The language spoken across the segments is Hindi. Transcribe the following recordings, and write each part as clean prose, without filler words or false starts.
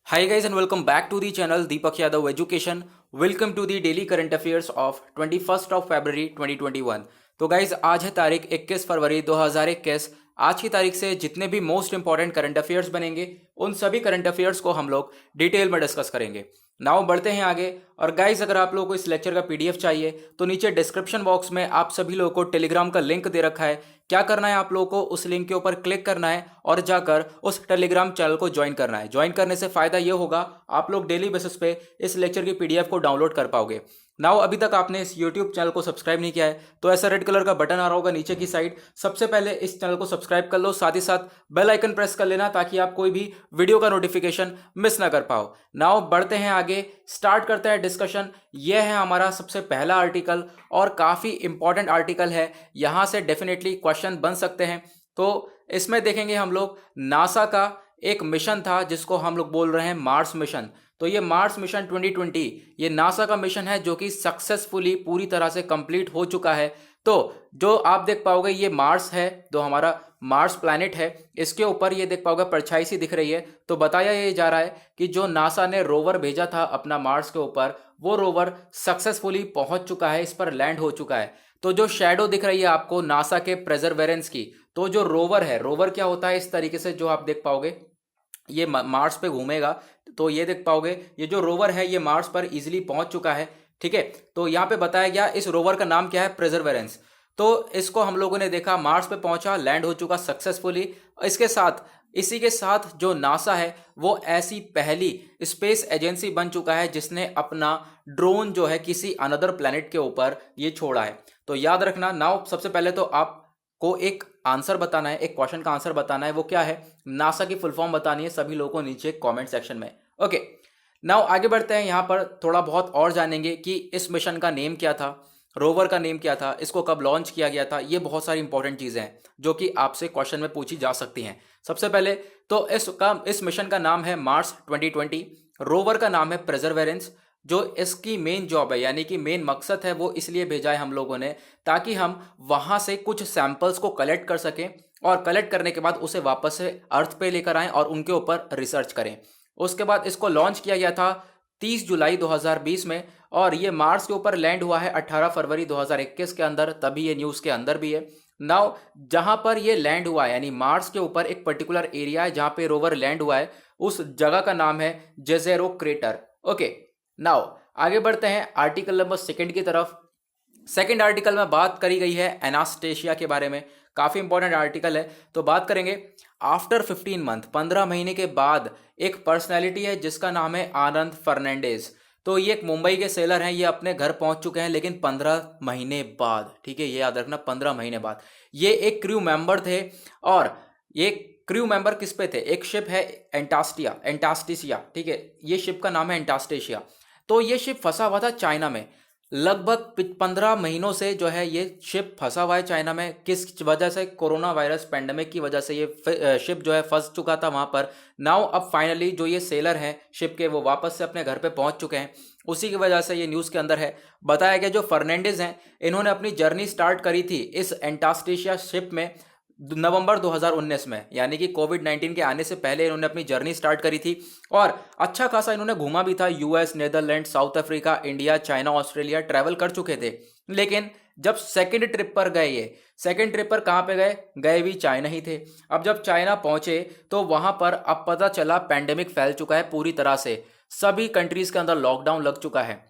Hi guys and welcome back to the channel Deepak Yadav Education. Welcome to the daily current affairs of 21st of February 2021. तो गाइज आज है तारीख 21 फरवरी 2021। आज की तारीख से जितने भी मोस्ट इंपॉर्टेंट करंट अफेयर्स बनेंगे उन सभी करंट अफेयर्स को हम लोग डिटेल में डिस्कस करेंगे। नाउ बढ़ते हैं आगे। और गाइज अगर आप लोगों को इस लेक्चर का पीडीएफ चाहिए तो नीचे डिस्क्रिप्शन बॉक्स में आप सभी लोगों को टेलीग्राम का लिंक दे रखा है। क्या करना है, आप लोगों को उस लिंक के ऊपर क्लिक करना है और जाकर उस टेलीग्राम चैनल को ज्वाइन करना है। ज्वाइन करने से फायदा ये होगा आप लोग डेली बेसिस पे इस लेक्चर की पीडीएफ को डाउनलोड कर पाओगे। नाउ अभी तक आपने इस यूट्यूब चैनल को सब्सक्राइब नहीं किया है तो ऐसा रेड कलर का बटन आ रहा होगा नीचे की साइड, सबसे पहले इस चैनल को सब्सक्राइब कर लो, साथ ही साथ बेल आइकन प्रेस कर लेना ताकि आप कोई भी वीडियो का नोटिफिकेशन मिस ना कर पाओ। नाउ बढ़ते हैं आगे, स्टार्ट करते हैं डिस्कशन। यह है हमारा सबसे पहला आर्टिकल और काफी इंपॉर्टेंट आर्टिकल है, यहां से डेफिनेटली क्वेश्चन बन सकते हैं। तो इसमें देखेंगे हम लोग नासा का एक मिशन था जिसको हम लोग बोल रहे हैं मार्स मिशन। तो ये मार्स मिशन 2020 ये नासा का मिशन है जो कि सक्सेसफुली पूरी तरह से कंप्लीट हो चुका है। तो जो आप देख पाओगे ये मार्स है, जो हमारा मार्स प्लैनेट है, इसके ऊपर ये देख पाओगे परछाई सी दिख रही है। तो बताया ये जा रहा है कि जो नासा ने रोवर भेजा था अपना मार्स के ऊपर, वो रोवर सक्सेसफुली पहुंच चुका है, इस पर लैंड हो चुका है। तो जो शेडो दिख रही है आपको नासा के परसेवरेंस की, तो जो रोवर है, रोवर क्या होता है इस तरीके से जो आप देख पाओगे ये मार्स पे घूमेगा। तो ये देख पाओगे ये जो रोवर है ये मार्स पर इजीली पहुंच चुका है। ठीक है, तो यहाँ पे बताया गया इस रोवर का नाम क्या है, परसेवरेंस। तो इसको हम लोगों ने देखा मार्स पे पहुंचा, लैंड हो चुका सक्सेसफुली। इसके साथ इसी के साथ जो नासा है वो ऐसी पहली स्पेस एजेंसी बन चुका है जिसने अपना ड्रोन जो है किसी अनदर प्लेनेट के ऊपर ये छोड़ा है। तो याद रखना। नाउ सबसे पहले तो आपको एक आंसर बताना है, एक क्वेश्चन का आंसर बताना है, वो क्या है, नासा की फुल फॉर्म बतानी है सभी लोगों को नीचे कमेंट सेक्शन में। ओके, नाउ आगे बढ़ते हैं। यहां पर थोड़ा बहुत और जानेंगे कि इस मिशन का नेम क्या था, रोवर का नेम क्या था, इसको कब लॉन्च किया गया था। ये बहुत सारी इंपॉर्टेंट चीजें हैं जो कि आपसे क्वेश्चन में पूछी जा सकती हैं। सबसे पहले तो इस मिशन का नाम है मार्स 2020, रोवर का नाम है परसेवरेंस। जो इसकी मेन जॉब है यानी कि मेन मकसद है वो इसलिए भेजा है हम लोगों ने ताकि हम वहां से कुछ सैंपल्स को कलेक्ट कर सकें और कलेक्ट करने के बाद उसे वापस से अर्थ पे लेकर आएं और उनके ऊपर रिसर्च करें। उसके बाद इसको लॉन्च किया गया था 30 जुलाई 2020 में और ये मार्स के ऊपर लैंड हुआ है 18 फरवरी 2021 के अंदर, तभी ये न्यूज़ के अंदर भी है। नाउ जहां पर ये लैंड हुआ है यानी मार्स के ऊपर एक पर्टिकुलर एरिया है जहां पे रोवर लैंड हुआ है, उस जगह का नाम है जेजेरो क्रेटर। ओके, नाउ आगे बढ़ते हैं आर्टिकल नंबर सेकंड की तरफ। सेकंड आर्टिकल में बात करी गई है एनास्टेशिया के बारे में, काफी इंपॉर्टेंट आर्टिकल है। तो बात करेंगे आफ्टर 15 मंथ, 15 महीने के बाद एक पर्सनैलिटी है जिसका नाम है आनंद फर्नांडिस। तो ये एक मुंबई के सेलर हैं, ये अपने घर पहुंच चुके हैं लेकिन 15 महीने बाद। ठीक है, ये याद रखना 15 महीने बाद। ये एक क्रू मेंबर थे और ये क्रू मेंबर किस पे थे, एक शिप है एंटास्टिसिया। ठीक है, ये शिप का नाम है एंटास्टेशिया। तो ये शिप फंसा हुआ था चाइना में, लगभग 15 महीनों से जो है ये शिप फंसा हुआ है चाइना में। किस वजह से, कोरोना वायरस पेंडेमिक की वजह से ये शिप जो है फंस चुका था वहां पर। नाउ अब फाइनली जो ये सेलर हैं शिप के वो वापस से अपने घर पे पहुंच चुके हैं। उसी की वजह से ये न्यूज़ के अंदर है। बताया गया जो फर्नांडिस हैं इन्होंने अपनी जर्नी स्टार्ट करी थी इस एंटास्टेशिया शिप में नवंबर 2019 में, यानी कि कोविड-19 के आने से पहले इन्होंने अपनी जर्नी स्टार्ट करी थी और अच्छा खासा इन्होंने घूमा भी था। US, Netherland, south Africa, India, China, Australia travel कर चुके थे। लेकिन जब सेकंड ट्रिप पर गए, ये सेकंड ट्रिप पर कहाँ पे गए भी चाइना ही थे। अब जब चाइना पहुंचे तो वहां पर अब पता चला पैंडेमिक फैल चुका है पूरी तरह से, सभी कंट्रीज के अंदर लॉकडाउन लग चुका है,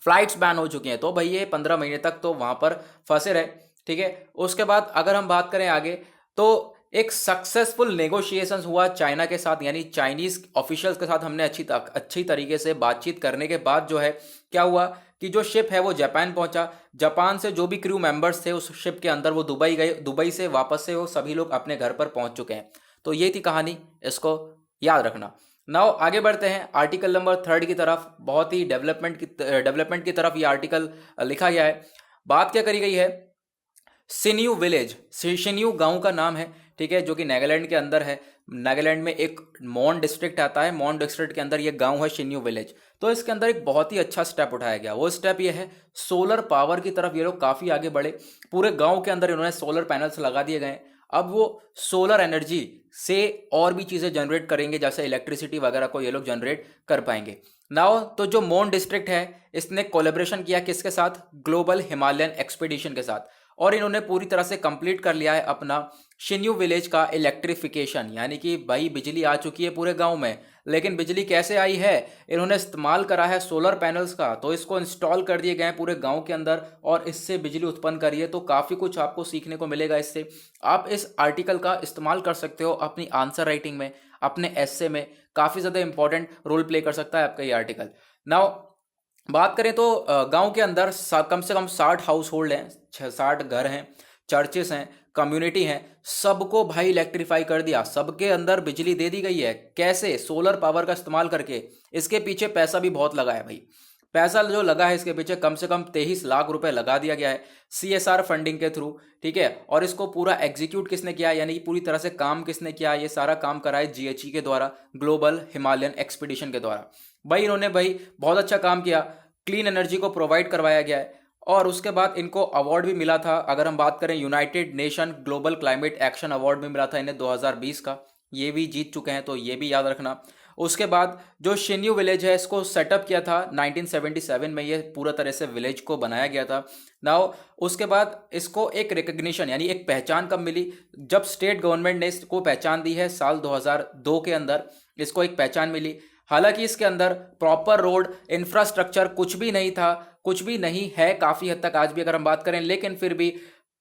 फ्लाइट्स बैन हो चुकी हैं। तो भाई ये 15 महीने तक तो वहां पर फंसे रहे। ठीक है, उसके बाद अगर हम बात करें आगे तो एक सक्सेसफुल नेगोशिएशंस हुआ चाइना के साथ, यानी चाइनीज ऑफिशियल्स के साथ हमने अच्छी तरीके से बातचीत करने के बाद जो है क्या हुआ कि जो शिप है वो जापान पहुंचा। जापान से जो भी क्रू मेंबर्स थे उस शिप के अंदर वो दुबई गए, दुबई से वापस से वो सभी लोग अपने घर पर पहुंच चुके हैं। तो ये थी कहानी, इसको याद रखना। नाउ आगे बढ़ते हैं आर्टिकल नंबर थर्ड की तरफ। बहुत ही डेवलपमेंट की तरफ ये आर्टिकल लिखा गया है। बात क्या करी गई है, सिन्यू विलेज, सिन्यू गांव का नाम है। ठीक है, जो कि नागालैंड के अंदर है। नागालैंड में एक मोन डिस्ट्रिक्ट आता है, मोन डिस्ट्रिक्ट के अंदर ये गांव है सिन्यू विलेज। तो इसके अंदर एक बहुत ही अच्छा स्टेप उठाया गया, वो स्टेप ये है सोलर पावर की तरफ ये लोग काफी आगे बढ़े। पूरे गांव के अंदर इन्होंने सोलर पैनल्स लगा दिए गए। अब वो सोलर एनर्जी से और भी चीज़ें जनरेट करेंगे, जैसे इलेक्ट्रिसिटी वगैरह को ये लोग जनरेट कर पाएंगे। नाउ तो जो मोन डिस्ट्रिक्ट है इसने कोलेब्रेशन किया किसके साथ, ग्लोबल हिमालयन एक्सपीडिशन के साथ, और इन्होंने पूरी तरह से कंप्लीट कर लिया है अपना शिन्यू विलेज का इलेक्ट्रिफिकेशन, यानी कि भाई बिजली आ चुकी है पूरे गांव में। लेकिन बिजली कैसे आई है, इन्होंने इस्तेमाल करा है सोलर पैनल्स का, तो इसको इंस्टॉल कर दिए गए हैं पूरे गांव के अंदर और इससे बिजली उत्पन्न करिए। तो काफ़ी कुछ आपको सीखने को मिलेगा इससे। आप इस आर्टिकल का इस्तेमाल कर सकते हो अपनी आंसर राइटिंग में, अपने एस्से में, काफ़ी ज़्यादा इंपॉर्टेंट रोल प्ले कर सकता है आपका ये आर्टिकल। नाउ बात करें तो गांव के अंदर कम से कम 60 हाउस होल्ड हैं, 60 घर हैं, चर्चेस हैं, कम्युनिटी हैं, सबको भाई इलेक्ट्रीफाई कर दिया, सबके अंदर बिजली दे दी गई है। कैसे, सोलर पावर का इस्तेमाल करके। इसके पीछे पैसा भी बहुत लगा है भाई, पैसा जो लगा है इसके पीछे कम से कम 23 लाख रुपए लगा दिया गया है CSR फंडिंग के थ्रू, ठीक है। और इसको पूरा एग्जीक्यूट किसने किया, यानी कि पूरी तरह से काम किसने किया, ये सारा काम करा है GHE के द्वारा, ग्लोबल हिमालयन एक्सपीडिशन के द्वारा। भाई इन्होंने भाई बहुत अच्छा काम किया, क्लीन एनर्जी को प्रोवाइड करवाया गया है। और उसके बाद इनको अवार्ड भी मिला था, अगर हम बात करें United nation global climate action award भी मिला था इन्हें 2020 का, ये भी जीत चुके हैं, तो ये भी याद रखना। उसके बाद जो शिन्यू विलेज है इसको सेटअप किया था 1977 में, ये पूरा तरह से विलेज को बनाया गया था। नाउ उसके बाद इसको एक रिकग्निशन यानी एक पहचान कब मिली, जब स्टेट गवर्नमेंट ने इसको पहचान दी है साल 2002 के अंदर इसको एक पहचान मिली। हालांकि इसके अंदर प्रॉपर रोड इंफ्रास्ट्रक्चर कुछ भी नहीं था, कुछ भी नहीं है काफ़ी हद तक आज भी अगर हम बात करें, लेकिन फिर भी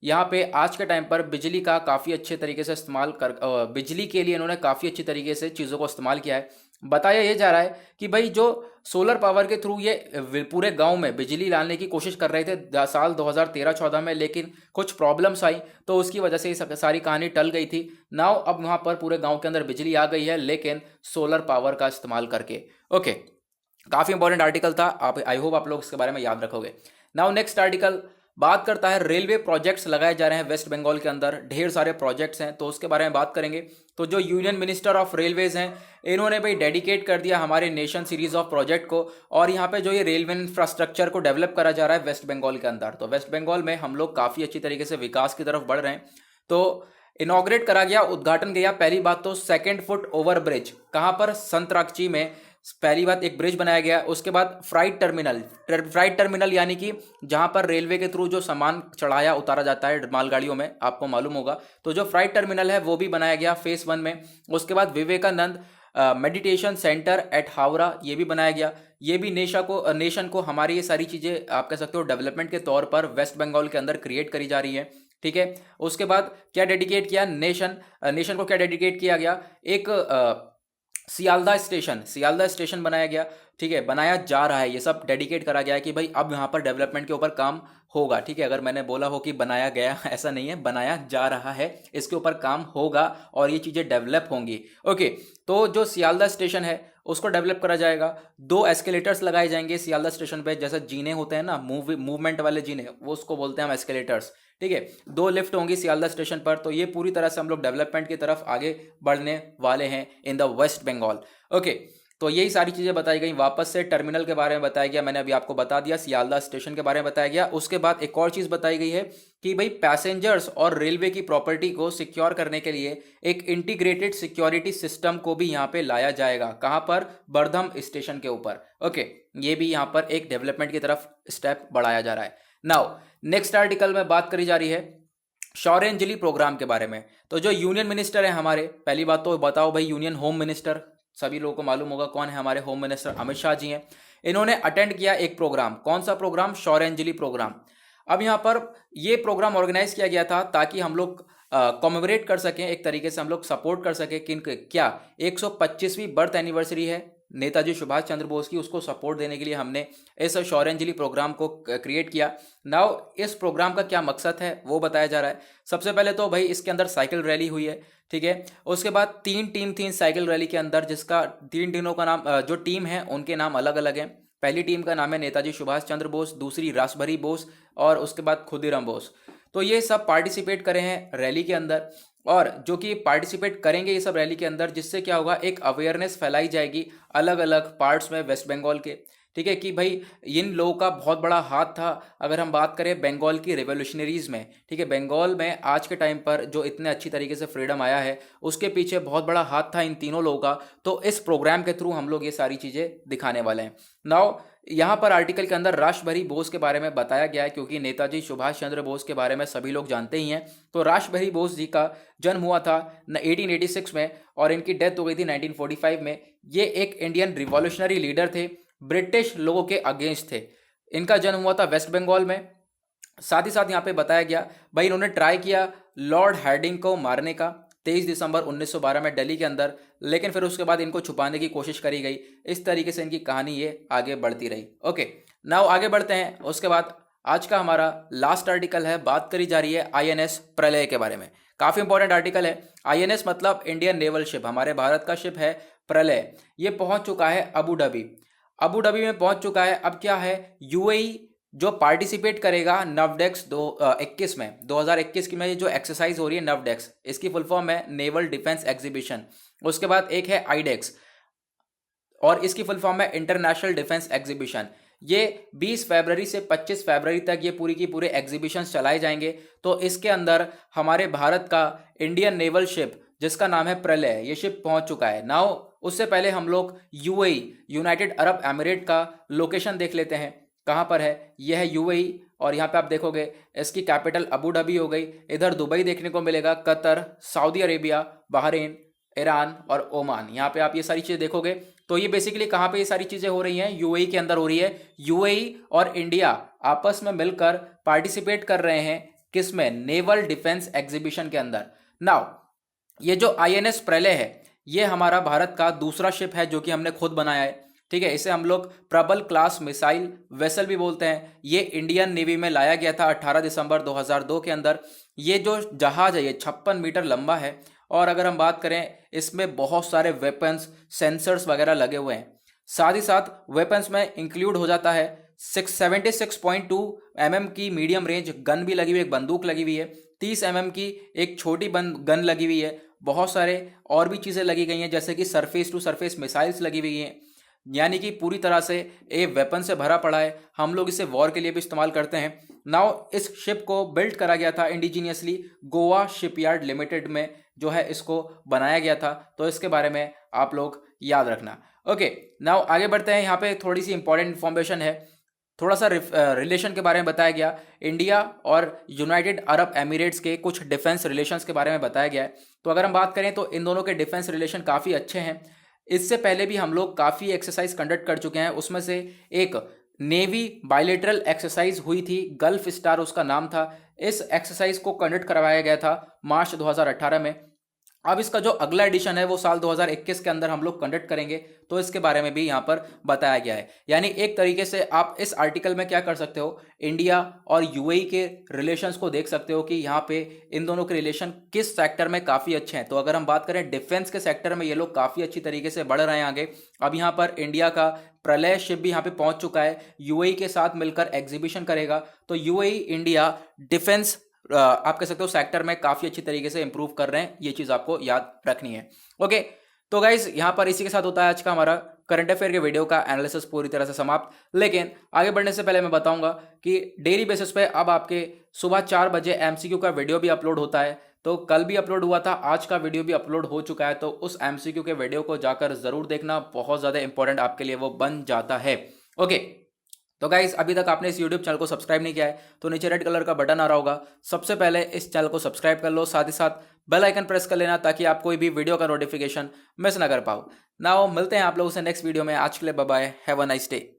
यहाँ पे आज के टाइम पर बिजली का काफ़ी अच्छे तरीके से इस्तेमाल कर बिजली के लिए इन्होंने काफ़ी अच्छी तरीके से चीज़ों को इस्तेमाल किया है। बताया ये जा रहा है कि भाई जो सोलर पावर के थ्रू ये पूरे गांव में बिजली लाने की कोशिश कर रहे थे साल 2013-14 में, लेकिन कुछ प्रॉब्लम्स आई तो उसकी वजह से ये सारी कहानी टल गई थी। नाउ अब वहाँ पर पूरे गाँव के अंदर बिजली आ गई है, लेकिन सोलर पावर का इस्तेमाल करके। ओके, काफ़ी इंपॉर्टेंट आर्टिकल था, आप आई होप आप लोग इसके बारे में याद रखोगे। नाउ नेक्स्ट आर्टिकल बात करता है रेलवे प्रोजेक्ट्स लगाए जा रहे हैं वेस्ट बंगाल के अंदर, ढेर सारे प्रोजेक्ट्स हैं, तो उसके बारे में बात करेंगे। तो जो यूनियन मिनिस्टर ऑफ रेलवेज हैं इन्होंने भाई डेडिकेट कर दिया हमारे नेशन सीरीज ऑफ प्रोजेक्ट को, और यहाँ पे जो ये रेलवे इंफ्रास्ट्रक्चर को डेवलप करा जा रहा है वेस्ट बंगाल के अंदर। तो वेस्ट बंगाल में हम लोग काफ़ी अच्छी तरीके से विकास की तरफ बढ़ रहे हैं। तो इनॉग्रेट करा गया, उद्घाटन किया, पहली बात तो 2 फुट ओवर ब्रिज, कहाँ पर, संतरागची में पहली बात एक ब्रिज बनाया गया। उसके बाद फ्राइट टर्मिनल यानी कि जहां पर रेलवे के थ्रू जो सामान चढ़ाया उतारा जाता है मालगाड़ियों में, आपको मालूम होगा, तो जो फ्राइट टर्मिनल है वो भी बनाया गया फेज 1 में। उसके बाद Vivekananda meditation centre at Howrah ये भी बनाया गया। ये भी नेशन को हमारी ये सारी चीज़ें आप कह सकते हो डेवलपमेंट के तौर पर वेस्ट बंगाल के अंदर क्रिएट करी जा रही है, ठीक है। उसके बाद क्या डेडिकेट किया, नेशन को क्या डेडिकेट किया गया, एक सियालदा स्टेशन बनाया गया, ठीक है, बनाया जा रहा है, ये सब डेडिकेट करा गया है कि भाई अब यहाँ पर डेवलपमेंट के ऊपर काम होगा, ठीक है। अगर मैंने बोला हो कि बनाया गया, ऐसा नहीं है, बनाया जा रहा है, इसके ऊपर काम होगा और ये चीज़ें डेवलप होंगी। ओके, तो जो सियालदा स्टेशन है उसको डेवलप करा जाएगा। 2 एस्केलेटर्स लगाए जाएंगे सियालदा स्टेशन पे, जैसे जीने होते हैं ना, मूवमेंट वाले जीने, वो उसको बोलते हैं हम एस्केलेटर्स, ठीक है। 2 लिफ्ट होंगी सियालदा स्टेशन पर। तो ये पूरी तरह से हम लोग डेवलपमेंट की तरफ आगे बढ़ने वाले हैं in the West Bengal. Okay, तो यही सारी चीज़ें बताई गई। वापस से टर्मिनल के बारे में बताया गया, मैंने अभी आपको बता दिया, सियालदा स्टेशन के बारे में बताया गया। उसके बाद एक और चीज़ बताई गई है कि भाई पैसेंजर्स और रेलवे की प्रॉपर्टी को सिक्योर करने के लिए एक इंटीग्रेटेड सिक्योरिटी सिस्टम को भी यहाँ पे लाया जाएगा। कहाँ पर, बरधम स्टेशन के ऊपर। ओके, ये भी यहाँ पर एक डेवलपमेंट की तरफ स्टेप बढ़ाया जा रहा है। नाउ नेक्स्ट आर्टिकल में बात करी जा रही है शौर्यांजलि प्रोग्राम के बारे में। तो जो यूनियन मिनिस्टर है हमारे, पहली बात तो बताओ भाई, यूनियन होम मिनिस्टर सभी लोगों को मालूम होगा कौन है, हमारे होम मिनिस्टर अमित शाह जी हैं। इन्होंने अटेंड किया एक प्रोग्राम, कौन सा प्रोग्राम, शौर्यांजलि प्रोग्राम। अब यहाँ पर ये प्रोग्राम ऑर्गेनाइज किया गया था ताकि हम लोग कॉमेमोरेट कर सकें, एक तरीके से हम लोग सपोर्ट कर सकें किन क्या 125वीं बर्थ एनिवर्सरी है नेताजी सुभाष चंद्र बोस की, उसको सपोर्ट देने के लिए हमने इस शौर्यांजलि प्रोग्राम को क्रिएट किया। नाउ इस प्रोग्राम का क्या मकसद है वो बताया जा रहा है। सबसे पहले तो भाई इसके अंदर साइकिल रैली हुई है, ठीक है। उसके बाद 3 टीम थी साइकिल रैली के अंदर, जिसका 3 टीमों का नाम, जो टीम है उनके नाम अलग अलग हैं। पहली टीम का नाम है नेताजी सुभाष चंद्र बोस, दूसरी रासभरी बोस और उसके बाद खुदीराम बोस। तो ये सब पार्टिसिपेट करे हैं रैली के अंदर, और जो कि पार्टिसिपेट करेंगे ये सब रैली के अंदर, जिससे क्या होगा, एक अवेयरनेस फैलाई जाएगी अलग अलग पार्ट्स में वेस्ट बंगाल के, ठीक है, कि भाई इन लोगों का बहुत बड़ा हाथ था। अगर हम बात करें बंगाल की रेवोल्यूशनरीज में, ठीक है, बंगाल में आज के टाइम पर जो इतने अच्छी तरीके से फ्रीडम आया है उसके पीछे बहुत बड़ा हाथ था इन तीनों लोगों का। तो इस प्रोग्राम के थ्रू हम लोग ये सारी चीज़ें दिखाने वाले हैं। नाउ यहाँ पर आर्टिकल के अंदर राष्ट्रभरी बोस के बारे में बताया गया है, क्योंकि नेताजी सुभाष चंद्र बोस के बारे में सभी लोग जानते ही हैं। तो राष्ट्रभरी बोस जी का जन्म हुआ था 1886 में और इनकी डेथ हो गई थी 1945 में। ये एक इंडियन रिवॉल्यूशनरी लीडर थे, ब्रिटिश लोगों के अगेंस्ट थे। इनका जन्म हुआ था वेस्ट बंगाल में। साथ ही साथ यहाँ पे बताया गया भाई इन्होंने ट्राई किया लॉर्ड हार्डिंग को मारने का 23 दिसंबर 1912 में दिल्ली के अंदर, लेकिन फिर उसके बाद इनको छुपाने की कोशिश करी गई। इस तरीके से इनकी कहानी ये आगे बढ़ती रही। ओके, नाउ आगे बढ़ते हैं। उसके बाद आज का हमारा लास्ट आर्टिकल है, बात करी जा रही है आईएनएस प्रलय के बारे में। काफी इंपॉर्टेंट आर्टिकल है। आईएनएस मतलब इंडियन नेवल शिप, हमारे भारत का शिप है प्रलय। ये पहुंच चुका है अबू धाबी, अबू धाबी में पहुंच चुका है। अब क्या है, यूएई जो पार्टिसिपेट करेगा नवडेक्स 2021 में, 2021 की में ये जो एक्सरसाइज हो रही है नवडेक्स, इसकी फुल फॉर्म है नेवल डिफेंस एग्जीबिशन। उसके बाद एक है आईडेक्स और इसकी फुल फॉर्म है इंटरनेशनल डिफेंस एग्जीबिशन। ये 20 फरवरी से 25 फरवरी तक ये पूरी की पूरे एग्जीबिशन चलाए जाएंगे। तो इसके अंदर हमारे भारत का इंडियन नेवल शिप जिसका नाम है प्रलय, ये शिप पहुंच चुका है। नाउ उससे पहले हम लोग यूएई यूनाइटेड अरब एमिरेट का लोकेशन देख लेते हैं, कहाँ पर है। यह है यूएई और यहाँ पे आप देखोगे इसकी कैपिटल अबू धाबी हो गई। इधर दुबई देखने को मिलेगा, Qatar, Saudi Arabia, Bahrain, Iran और ओमान। यहाँ पे आप ये सारी चीज़ें देखोगे। तो ये बेसिकली कहाँ पे ये सारी चीज़ें हो रही हैं, यूएई के अंदर हो रही है। यूएई और इंडिया आपस में मिलकर पार्टिसिपेट कर रहे हैं किसमें, नेवल डिफेंस एग्जीबिशन के अंदर। नाउ ये जो आईएनएस प्रलय है ये हमारा भारत का दूसरा शिप है जो कि हमने खुद बनाया है। ठीक है, इसे हम लोग प्रबल क्लास मिसाइल वेसल भी बोलते हैं। ये इंडियन नेवी में लाया गया था 18 दिसंबर 2002 के अंदर। ये जो जहाज है ये 56 मीटर लंबा है और अगर हम बात करें इसमें बहुत सारे वेपन्स, सेंसर्स वगैरह लगे हुए हैं। साथ ही साथ वेपन्स में इंक्लूड हो जाता है 76.2 mm की मीडियम रेंज गन भी लगी हुई है, एक बंदूक लगी हुई है, 30 mm की एक छोटी गन लगी हुई है, बहुत सारे और भी चीज़ें लगी गई हैं जैसे कि सरफेस टू सरफेस मिसाइल्स लगी हुई हैं। यानी कि पूरी तरह से ये वेपन से भरा पड़ा है। हम लोग इसे वॉर के लिए भी इस्तेमाल करते हैं। नाउ इस शिप को बिल्ड करा गया था इंडिजीनियसली, गोवा शिपयार्ड लिमिटेड में जो है इसको बनाया गया था। तो इसके बारे में आप लोग याद रखना। ओके, नाउ आगे बढ़ते हैं। यहाँ पे थोड़ी सी इंपॉर्टेंट इन्फॉर्मेशन है, थोड़ा सा रिलेशन के बारे में बताया गया। इंडिया और यूनाइटेड अरब एमिरेट्स के कुछ डिफेंस रिलेशंस के बारे में बताया गया है। तो अगर हम बात करें तो इन दोनों के डिफेंस रिलेशन काफ़ी अच्छे हैं। इससे पहले भी हम लोग काफ़ी एक्सरसाइज कंडक्ट कर चुके हैं। उसमें से एक नेवी बायलेटरल एक्सरसाइज हुई थी, गल्फ स्टार उसका नाम था। इस एक्सरसाइज को कंडक्ट करवाया गया था मार्च 2018 में। अब इसका जो अगला एडिशन है वो साल 2021 के अंदर हम लोग कंडक्ट करेंगे। तो इसके बारे में भी यहाँ पर बताया गया है। यानी एक तरीके से आप इस आर्टिकल में क्या कर सकते हो, इंडिया और यूएई के रिलेशंस को देख सकते हो कि यहाँ पे इन दोनों के रिलेशन किस सेक्टर में काफ़ी अच्छे हैं। तो अगर हम बात करें डिफेंस के सेक्टर में ये लोग काफ़ी अच्छी तरीके से बढ़ रहे हैं आगे। अब यहाँ पर इंडिया का प्रलय शिप भी यहाँ पे पहुंच चुका है, यूएई के साथ मिलकर एग्जीबिशन करेगा। तो यूएई इंडिया डिफेंस आप कह सकते हो सेक्टर में काफी अच्छी तरीके से इंप्रूव कर रहे हैं। ये चीज आपको याद रखनी है। ओके, तो गाइज यहाँ पर इसी के साथ होता है आज का हमारा करंट अफेयर के वीडियो का एनालिसिस पूरी तरह से समाप्त। लेकिन आगे बढ़ने से पहले मैं बताऊंगा कि डेली बेसिस पे अब आपके सुबह 4 बजे एमसीक्यू का वीडियो भी अपलोड होता है। तो कल भी अपलोड हुआ था, आज का वीडियो भी अपलोड हो चुका है। तो उस एमसीक्यू के वीडियो को जाकर जरूर देखना, बहुत ज्यादा इंपॉर्टेंट आपके लिए वो बन जाता है। ओके, तो गाइस अभी तक आपने इस यूट्यूब चैनल को सब्सक्राइब नहीं किया है तो नीचे रेड कलर का बटन आ रहा होगा, सबसे पहले इस चैनल को सब्सक्राइब कर लो। साथ ही साथ बेल आइकन प्रेस कर लेना ताकि आप कोई भी वीडियो का नोटिफिकेशन मिस ना कर पाओ। नाउ मिलते हैं आप लोगों से नेक्स्ट वीडियो में। आज के लिए bye bye, have a nice day.